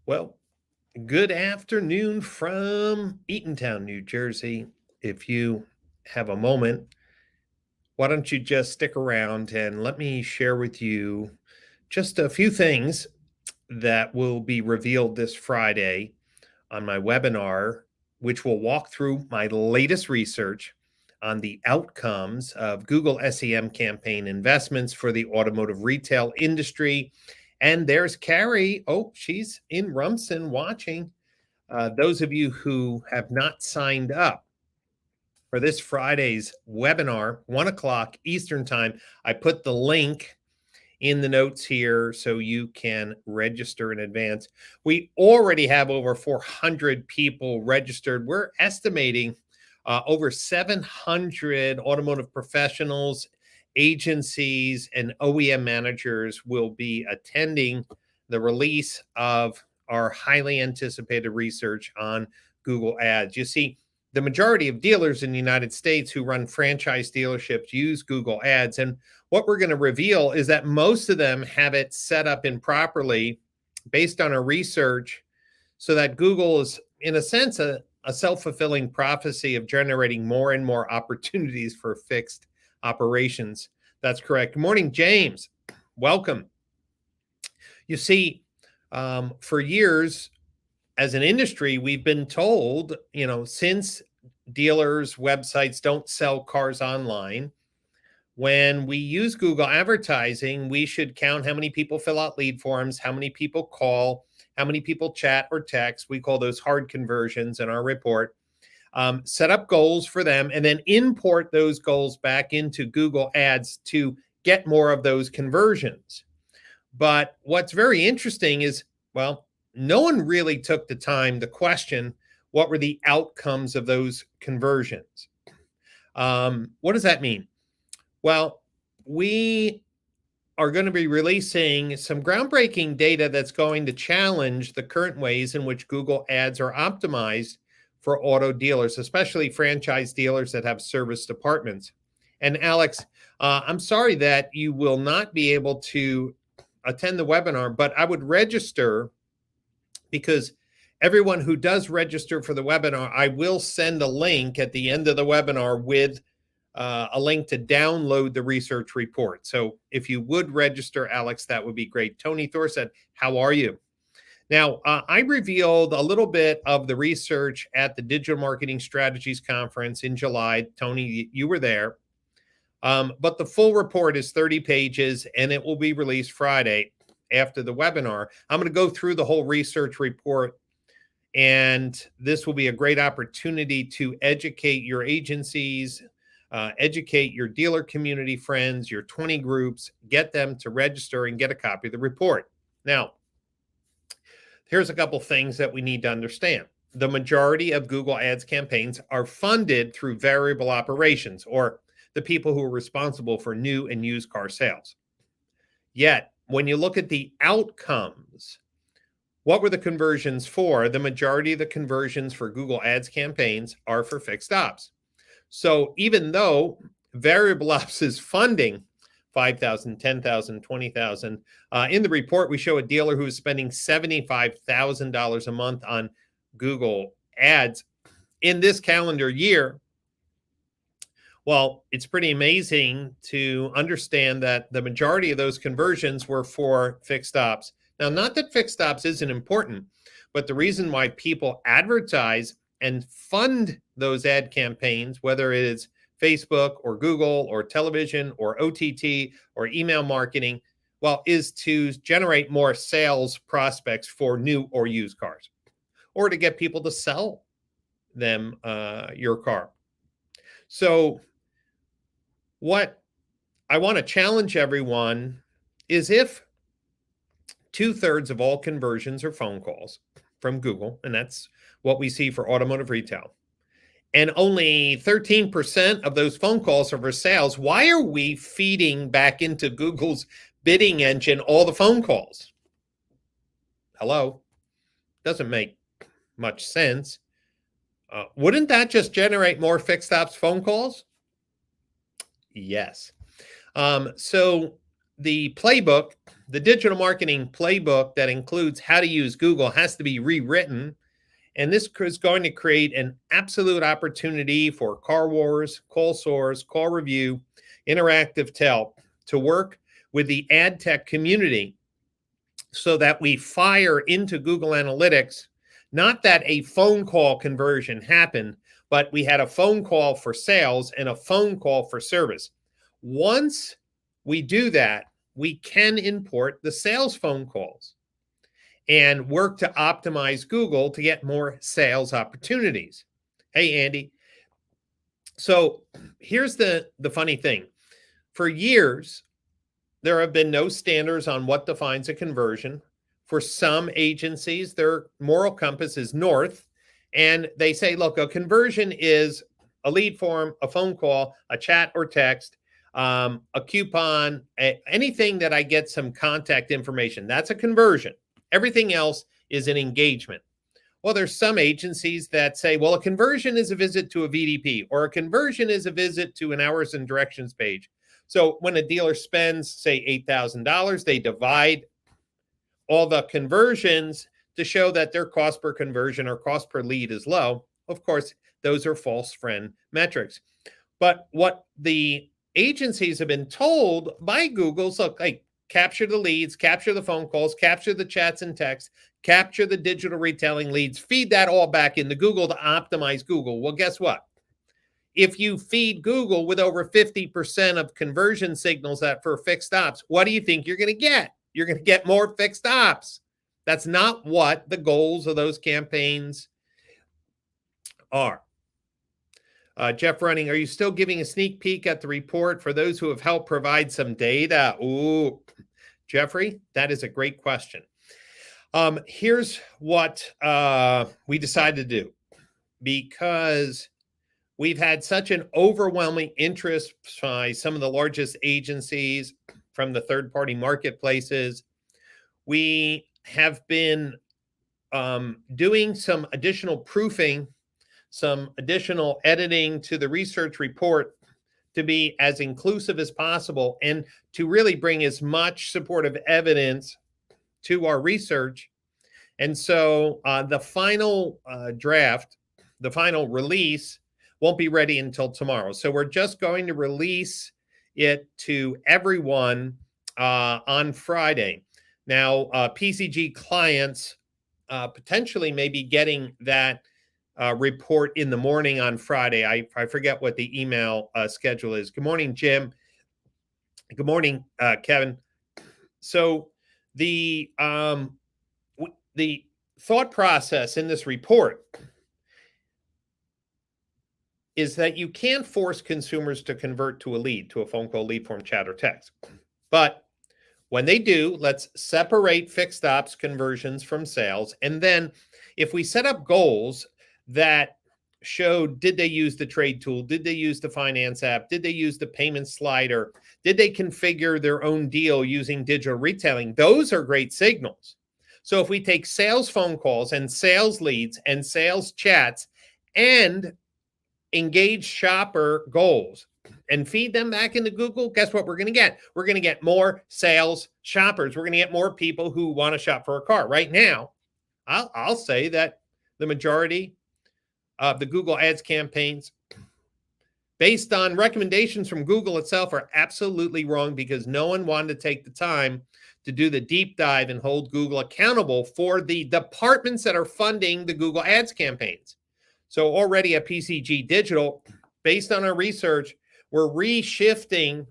Well, good afternoon from Eatontown, New Jersey. If you have a moment, why don't you just stick around and let me share with you just a few things that will be revealed this Friday on my webinar, which will walk through my latest research on the outcomes of Google SEM campaign investments for the automotive retail industry. And there's Carrie. Oh, she's in Rumson watching. Those of you who have not signed up for this Friday's webinar, 1 o'clock Eastern Time, I put the link in the notes here so you can register in advance. We already have over 400 people registered. We're estimating over 700 automotive professionals, agencies, and OEM managers will be attending the release of our highly anticipated research on Google Ads. You see, the majority of dealers in the United States who run franchise dealerships use Google Ads. And what we're going to reveal is that most of them have it set up improperly based on our research so that Google is, in a sense, a self-fulfilling prophecy of generating more and more opportunities for fixed operations. That's correct. Good morning, James. Welcome. You see, for years, as an industry, we've been told, since dealers' websites don't sell cars online, when we use Google advertising, we should count how many people fill out lead forms, how many people call, how many people chat or text. We call those hard conversions in our report. Set up goals for them and then import those goals back into Google Ads to get more of those conversions. But what's very interesting is, well, no one really took the time to question what were the outcomes of those conversions. What does that mean? Well, we are going to be releasing some groundbreaking data that's going to challenge the current ways in which Google Ads are optimized for auto dealers, especially franchise dealers that have service departments. And Alex, I'm sorry that you will not be able to attend the webinar, but I would register because everyone who does register for the webinar, I will send a link at the end of the webinar with a link to download the research report. So if you would register, Alex, that would be great. Tony Thor said, how are you? Now, I revealed a little bit of the research at the Digital Marketing Strategies Conference in July. Tony, you were there. But the full report is 30 pages, and it will be released Friday after the webinar. I'm going to go through the whole research report, and this will be a great opportunity to educate your agencies, educate your dealer community friends, your 20 groups, get them to register and get a copy of the report. Now, here's a couple things that we need to understand. The majority of Google Ads campaigns are funded through variable operations, or the people who are responsible for new and used car sales. Yet, when you look at the outcomes, what were the conversions for? The majority of the conversions for Google Ads campaigns are for fixed ops. So even though variable ops is funding $5,000, $10,000, $20,000, in the report, we show a dealer who is spending $75,000 a month on Google Ads in this calendar year. Well, it's pretty amazing to understand that the majority of those conversions were for fixed ops. Now, not that fixed ops isn't important, but the reason why people advertise and fund those ad campaigns, whether it is Facebook or Google or television or OTT or email marketing, well, is to generate more sales prospects for new or used cars, or to get people to sell them your car. So what I want to challenge everyone is, if 2/3 of all conversions are phone calls from Google, and that's what we see for automotive retail, and only 13% of those phone calls are for sales, why are we feeding back into Google's bidding engine all the phone calls? Hello? Doesn't make much sense. Wouldn't that just generate more fixed ops phone calls? Yes. So the playbook, the digital marketing playbook that includes how to use Google has to be rewritten. And this is going to create an absolute opportunity for Car Wars, Call Source, Call Review, Interactive Tell to work with the ad tech community so that we fire into Google Analytics, not that a phone call conversion happened, but we had a phone call for sales and a phone call for service. Once we do that, we can import the sales phone calls and work to optimize Google to get more sales opportunities. Hey, Andy. So here's the funny thing. For years, there have been no standards on what defines a conversion. For some agencies, their moral compass is north, and they say, look, a conversion is a lead form, a phone call, a chat or text, a coupon, anything that I get some contact information. That's a conversion. Everything else is an engagement. Well, there's some agencies that say, well, a conversion is a visit to a VDP, or a conversion is a visit to an hours and directions page. So when a dealer spends, say, $8,000, they divide all the conversions to show that their cost per conversion or cost per lead is low. Of course, those are false friend metrics. But what the agencies have been told by Google's, look, like, capture the leads, capture the phone calls, capture the chats and texts, capture the digital retailing leads, feed that all back into Google to optimize Google. Well, guess what? If you feed Google with over 50% of conversion signals that for fixed ops, what do you think you're going to get? You're going to get more fixed ops. That's not what the goals of those campaigns are. Jeff Running, are you still giving a sneak peek at the report for those who have helped provide some data? Ooh, Jeffrey, that is a great question. Here's what we decided to do, because we've had such an overwhelming interest by some of the largest agencies from the third-party marketplaces. We have been doing some additional proofing, some additional editing to the research report to be as inclusive as possible and to really bring as much supportive evidence to our research. And so the final draft, the final release, won't be ready until tomorrow. So we're just going to release it to everyone on Friday. Now, PCG clients potentially may be getting that report in the morning on Friday. I forget what the email schedule is. Good morning, Jim. Good morning, Kevin. So the thought process in this report is that you can't force consumers to convert to a lead, to a phone call, lead form, chat, or text. But when they do, let's separate fixed ops conversions from sales. And then if we set up goals that show, did they use the trade tool? Did they use the finance app? Did they use the payment slider? Did they configure their own deal using digital retailing? Those are great signals. So if we take sales phone calls and sales leads and sales chats and engage shopper goals and feed them back into Google, guess what we're going to get? We're going to get more sales shoppers. We're going to get more people who want to shop for a car. Right now, I'll say that the majority of the Google Ads campaigns, based on recommendations from Google itself, are absolutely wrong because no one wanted to take the time to do the deep dive and hold Google accountable for the departments that are funding the Google Ads campaigns. So already at PCG Digital, based on our research, we're reshifting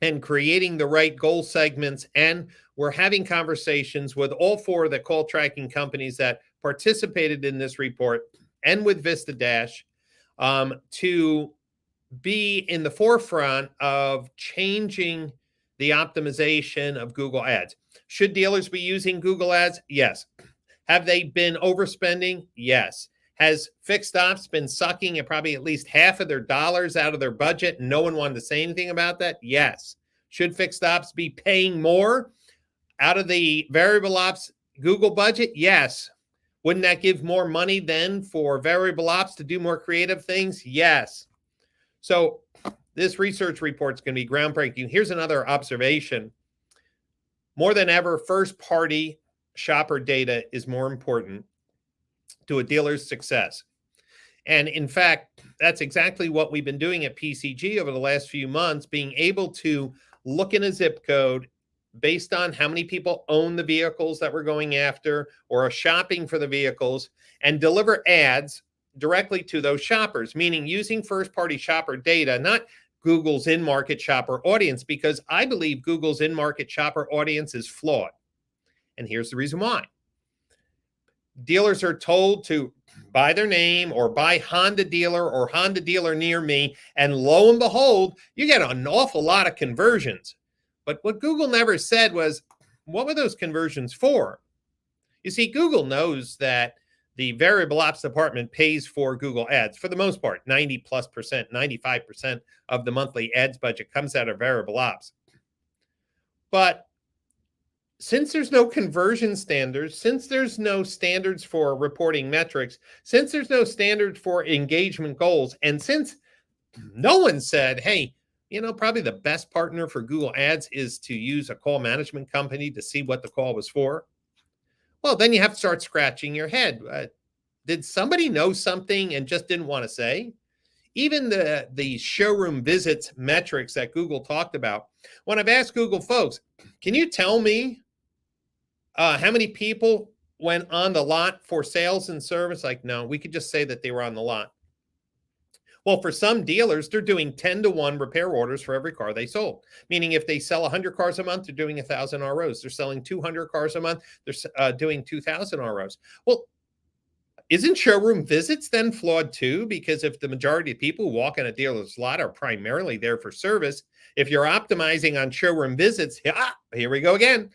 and creating the right goal segments, and we're having conversations with all four of the call tracking companies that participated in this report and with Vista Dash to be in the forefront of changing the optimization of Google Ads. Should dealers be using Google Ads? Yes. Have they been overspending? Yes. Has fixed ops been sucking at probably at least half of their dollars out of their budget and no one wanted to say anything about that? Yes. Should fixed ops be paying more out of the variable ops Google budget? Yes. Wouldn't that give more money then for variable ops to do more creative things? Yes. So This research report is going to be groundbreaking. Here's another observation. More than ever, first-party shopper data is more important to a dealer's success. And in fact, that's exactly what we've been doing at PCG over the last few months, being able to look in a zip code based on how many people own the vehicles that we're going after or are shopping for the vehicles and deliver ads directly to those shoppers, meaning using first-party shopper data, not Google's in-market shopper audience, because I believe Google's in-market shopper audience is flawed. And here's the reason why. Dealers are told to buy their name or buy Honda dealer or Honda dealer near me, and lo and behold, you get an awful lot of conversions. But what Google never said was, what were those conversions for? You see, Google knows that the variable ops department pays for Google ads for the most part. 90+%, 95% of the monthly ads budget comes out of variable ops. But since there's no conversion standards, since there's no standards for reporting metrics, since there's no standard for engagement goals, and since no one said, hey, probably the best partner for Google Ads is to use a call management company to see what the call was for, well, then you have to start scratching your head. Did somebody know something and just didn't want to say? Even the showroom visits metrics that Google talked about, when I've asked Google folks, can you tell me how many people went on the lot for sales and service? Like, no, we could just say that they were on the lot. Well, for some dealers, they're doing 10-to-1 repair orders for every car they sold. Meaning if they sell 100 cars a month, they're doing 1,000 ROs. They're selling 200 cars a month, they're doing 2,000 ROs. Well, isn't showroom visits then flawed too? Because if the majority of people who walk in a dealer's lot are primarily there for service, if you're optimizing on showroom visits, here we go again.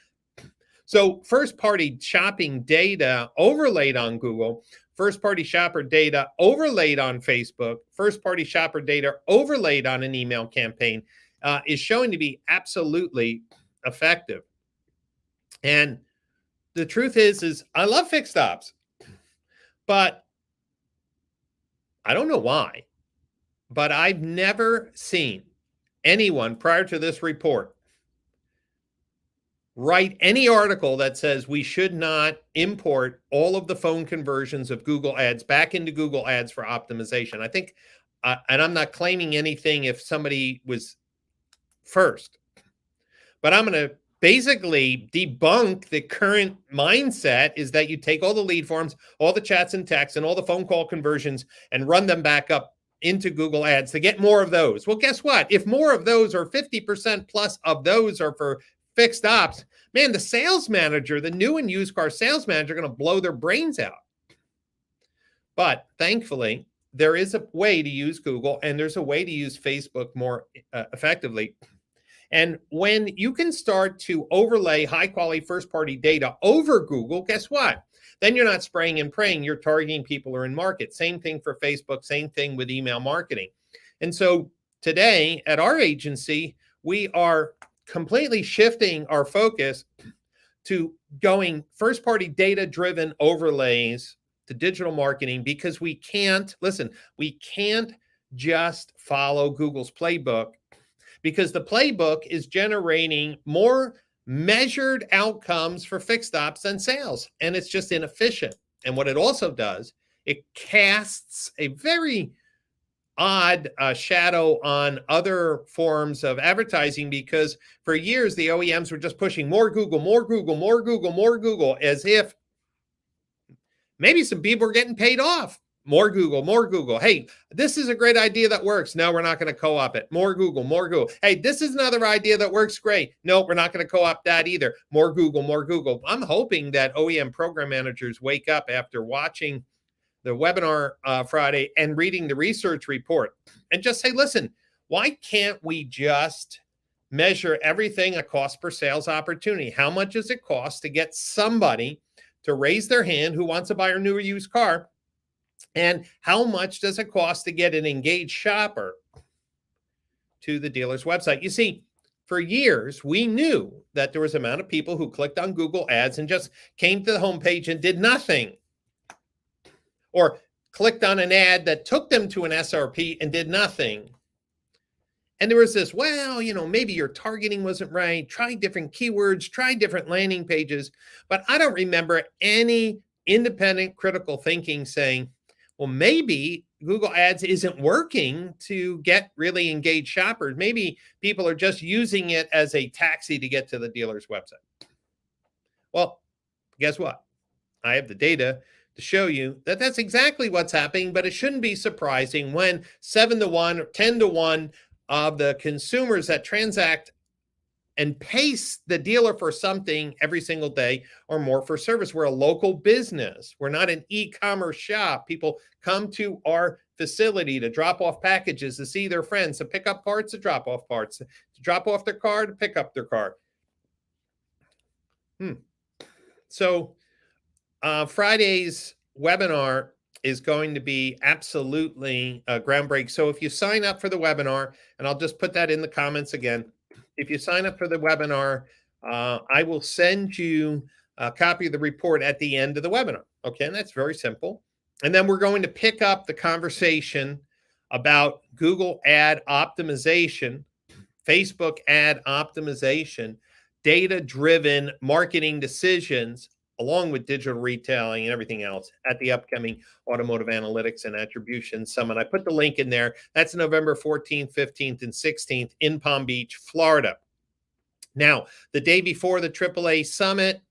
So first-party shopping data overlaid on Google, first-party shopper data overlaid on Facebook, first-party shopper data overlaid on an email campaign is showing to be absolutely effective. And the truth is I love fixed ops, but I don't know why, but I've never seen anyone prior to this report write any article that says we should not import all of the phone conversions of Google Ads back into Google Ads for optimization. I think, and I'm not claiming anything if somebody was first, but I'm going to basically debunk the current mindset is that you take all the lead forms, all the chats and texts, and all the phone call conversions and run them back up into Google Ads to get more of those. Well, guess what? If more of those or 50% plus of those are for fixed ops, man, the sales manager, the new and used car sales manager, are going to blow their brains out. But thankfully, there is a way to use Google and there's a way to use Facebook more effectively. And when you can start to overlay high quality first party data over Google, guess what? Then you're not spraying and praying. You're targeting people who are in market. Same thing for Facebook, same thing with email marketing. And so today at our agency, we are completely shifting our focus to going first-party data-driven overlays to digital marketing because we can't just follow Google's playbook because the playbook is generating more measured outcomes for fixed ops than sales, and it's just inefficient. And what it also does, it casts a very odd shadow on other forms of advertising because for years the OEMs were just pushing more Google, more Google, more Google, more Google, as if maybe some people are getting paid off. More Google, more Google. Hey, this is a great idea that works. No, we're not going to co-op it. More Google, more Google. Hey, this is another idea that works great. No, we're not going to co-op that either. More Google, more Google. I'm hoping that OEM program managers wake up after watching the webinar Friday and reading the research report and just say, listen, why can't we just measure everything at cost per sales opportunity? How much does it cost to get somebody to raise their hand who wants to buy a new or used car? And how much does it cost to get an engaged shopper to the dealer's website? You see, for years, we knew that there was an amount of people who clicked on Google Ads and just came to the homepage and did nothing. Or clicked on an ad that took them to an SRP and did nothing. And there was this, well, maybe your targeting wasn't right. Try different keywords, try different landing pages. But I don't remember any independent critical thinking saying, well, maybe Google Ads isn't working to get really engaged shoppers. Maybe people are just using it as a taxi to get to the dealer's website. Well, guess what? I have the data to show you that that's exactly what's happening, but it shouldn't be surprising when 7 to 1 or 10 to 1 of the consumers that transact and pay the dealer for something every single day or more for service. We're a local business. We're not an e-commerce shop. People come to our facility to drop off packages, to see their friends, to pick up parts, to drop off parts, to drop off their car, to pick up their car. So Friday's webinar is going to be absolutely groundbreaking. So if you sign up for the webinar, and I'll just put that in the comments again, if you sign up for the webinar, I will send you a copy of the report at the end of the webinar. Okay, and that's very simple. And then we're going to pick up the conversation about Google ad optimization, Facebook ad optimization, data-driven marketing decisions, along with digital retailing and everything else at the upcoming Automotive Analytics and Attribution Summit. I put the link in there. That's November 14th, 15th, and 16th in Palm Beach, Florida. Now, the day before the AAA Summit,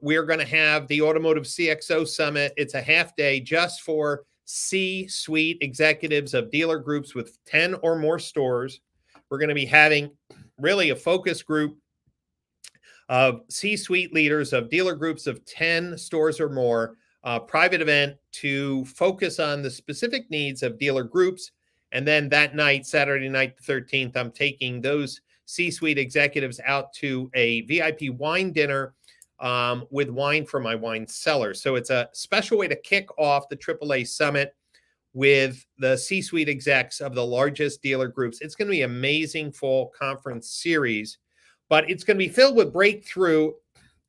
we're going to have the Automotive CXO Summit. It's a half day just for C-suite executives of dealer groups with 10 or more stores. We're going to be having really a focus group of C-suite leaders of dealer groups of 10 stores or more, private event to focus on the specific needs of dealer groups. And then that night, Saturday night, the 13th, I'm taking those C-suite executives out to a VIP wine dinner with wine from my wine cellar. So it's a special way to kick off the AAA Summit with the C-suite execs of the largest dealer groups. It's going to be an amazing fall conference series, but it's going to be filled with breakthrough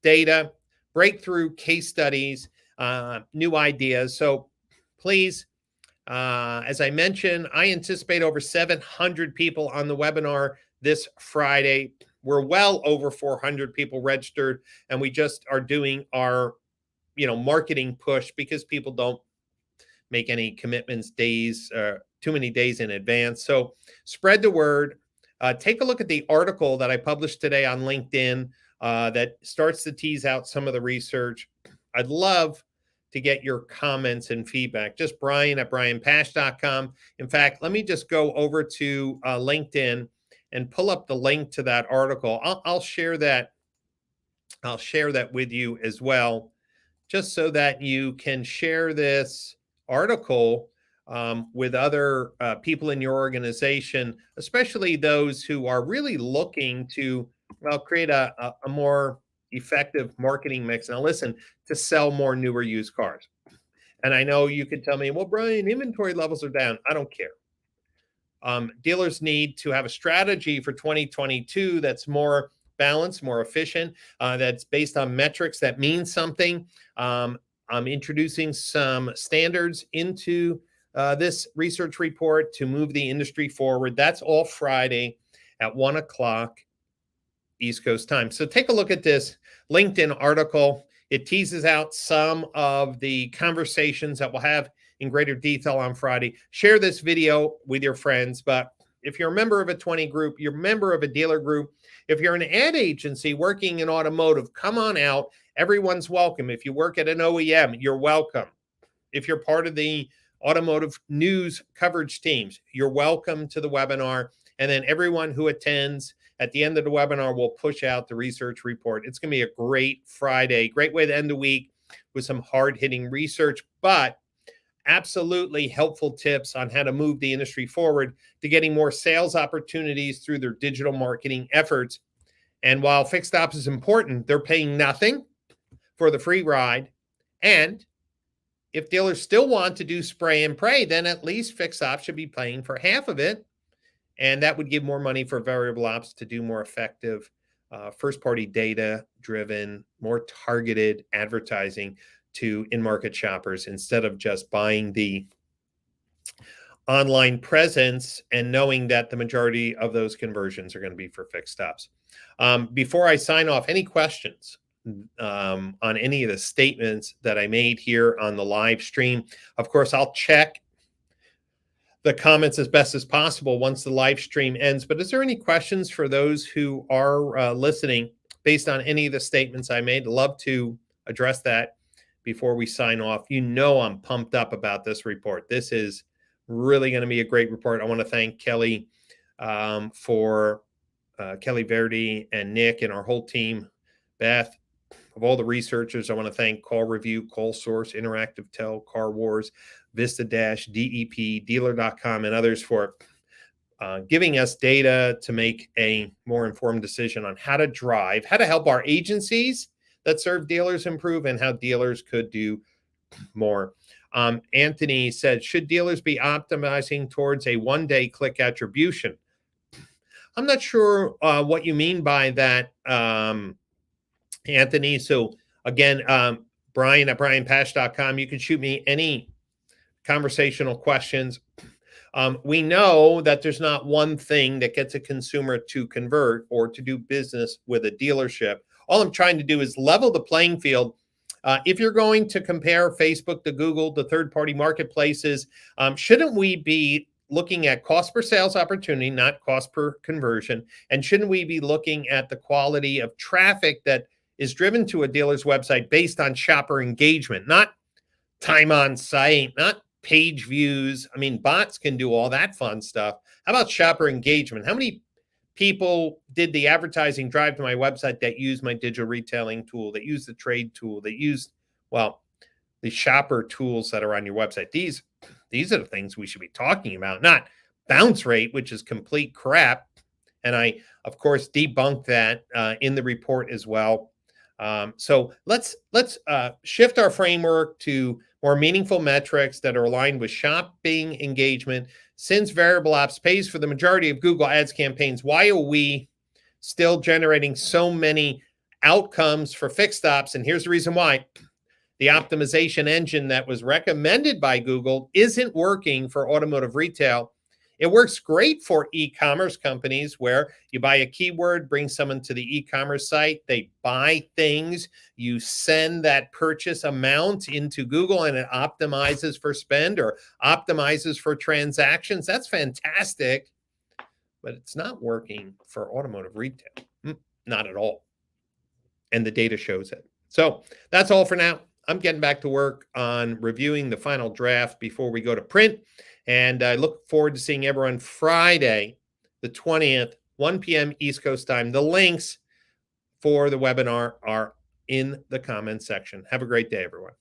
data, breakthrough case studies, new ideas. So please, as I mentioned, I anticipate over 700 people on the webinar this Friday. We're well over 400 people registered, and we just are doing our, marketing push because people don't make any commitments too many days in advance. So spread the word. Take a look at the article that I published today on LinkedIn that starts to tease out some of the research. I'd love to get your comments and feedback. Just Brian at brianpash.com. In fact, let me just go over to LinkedIn and pull up the link to that article. I'll share that. I'll share that with you as well, just so that you can share this article with other people in your organization, especially those who are really looking to, create a more effective marketing mix. Now, listen, to sell more newer used cars. And I know you could tell me, well, Brian, inventory levels are down. I don't care. Dealers need to have a strategy for 2022 that's more balanced, more efficient, that's based on metrics that mean something. I'm introducing some standards into this research report to move the industry forward. That's all Friday at 1 o'clock East Coast time. So take a look at this LinkedIn article. It teases out some of the conversations that we'll have in greater detail on Friday. Share this video with your friends. But if you're a member of a 20 group, you're a member of a dealer group, if you're an ad agency working in automotive, come on out. Everyone's welcome. If you work at an OEM, you're welcome. If you're part of the automotive news coverage teams, you're welcome to the webinar. And then everyone who attends at the end of the webinar will push out the research report. It's going to be a great Friday, great way to end the week with some hard-hitting research, but absolutely helpful tips on how to move the industry forward to getting more sales opportunities through their digital marketing efforts. And while fixed ops is important, they're paying nothing for the free ride. And if dealers still want to do spray and pray, then at least fixed ops should be paying for half of it. And that would give more money for variable ops to do more effective first-party data-driven, more targeted advertising to in-market shoppers instead of just buying the online presence and knowing that the majority of those conversions are going to be for fixed stops. Before I sign off, any questions on any of the statements that I made here on the live stream? Of course, I'll check the comments as best as possible once the live stream ends. But is there any questions for those who are listening based on any of the statements I made? Love to address that before we sign off. You know I'm pumped up about this report. This is really going to be a great report. I want to thank Kelly for Kelly Verdi and Nick and our whole team, Beth, of all the researchers. I want to thank Call Review, Call Source, Interactive Tel, Car Wars, Vista Dash, DEP, Dealer.com, and others for giving us data to make a more informed decision on how to drive, how to help our agencies that serve dealers improve, and how dealers could do more. Anthony said, should dealers be optimizing towards a one-day click attribution? I'm not sure what you mean by that, Anthony. So again, Brian at brianpash.com, you can shoot me any conversational questions. We know that there's not one thing that gets a consumer to convert or to do business with a dealership. All I'm trying to do is level the playing field. If you're going to compare Facebook to Google, to third-party marketplaces, shouldn't we be looking at cost per sales opportunity, not cost per conversion? And shouldn't we be looking at the quality of traffic that is driven to a dealer's website based on shopper engagement, not time on site, not page views? I mean, bots can do all that fun stuff. How about shopper engagement? How many people did the advertising drive to my website that use my digital retailing tool, that use the trade tool, that use, well, the shopper tools that are on your website? These are the things we should be talking about, not bounce rate, which is complete crap. And I, of course, debunked that in the report as well. So let's shift our framework to more meaningful metrics that are aligned with shopping engagement. Since variable ops pays for the majority of Google Ads campaigns, why are we still generating so many outcomes for fixed ops? And here's the reason why. The optimization engine that was recommended by Google isn't working for automotive retail. It works great for e-commerce companies where you buy a keyword, bring someone to the e-commerce site, they buy things, you send that purchase amount into Google and it optimizes for spend or optimizes for transactions. That's fantastic, but it's not working for automotive retail. Not at all. And the data shows it. So that's all for now. I'm getting back to work on reviewing the final draft before we go to print. And I look forward to seeing everyone Friday, the 20th, 1 p.m. East Coast time. The links for the webinar are in the comments section. Have a great day, everyone.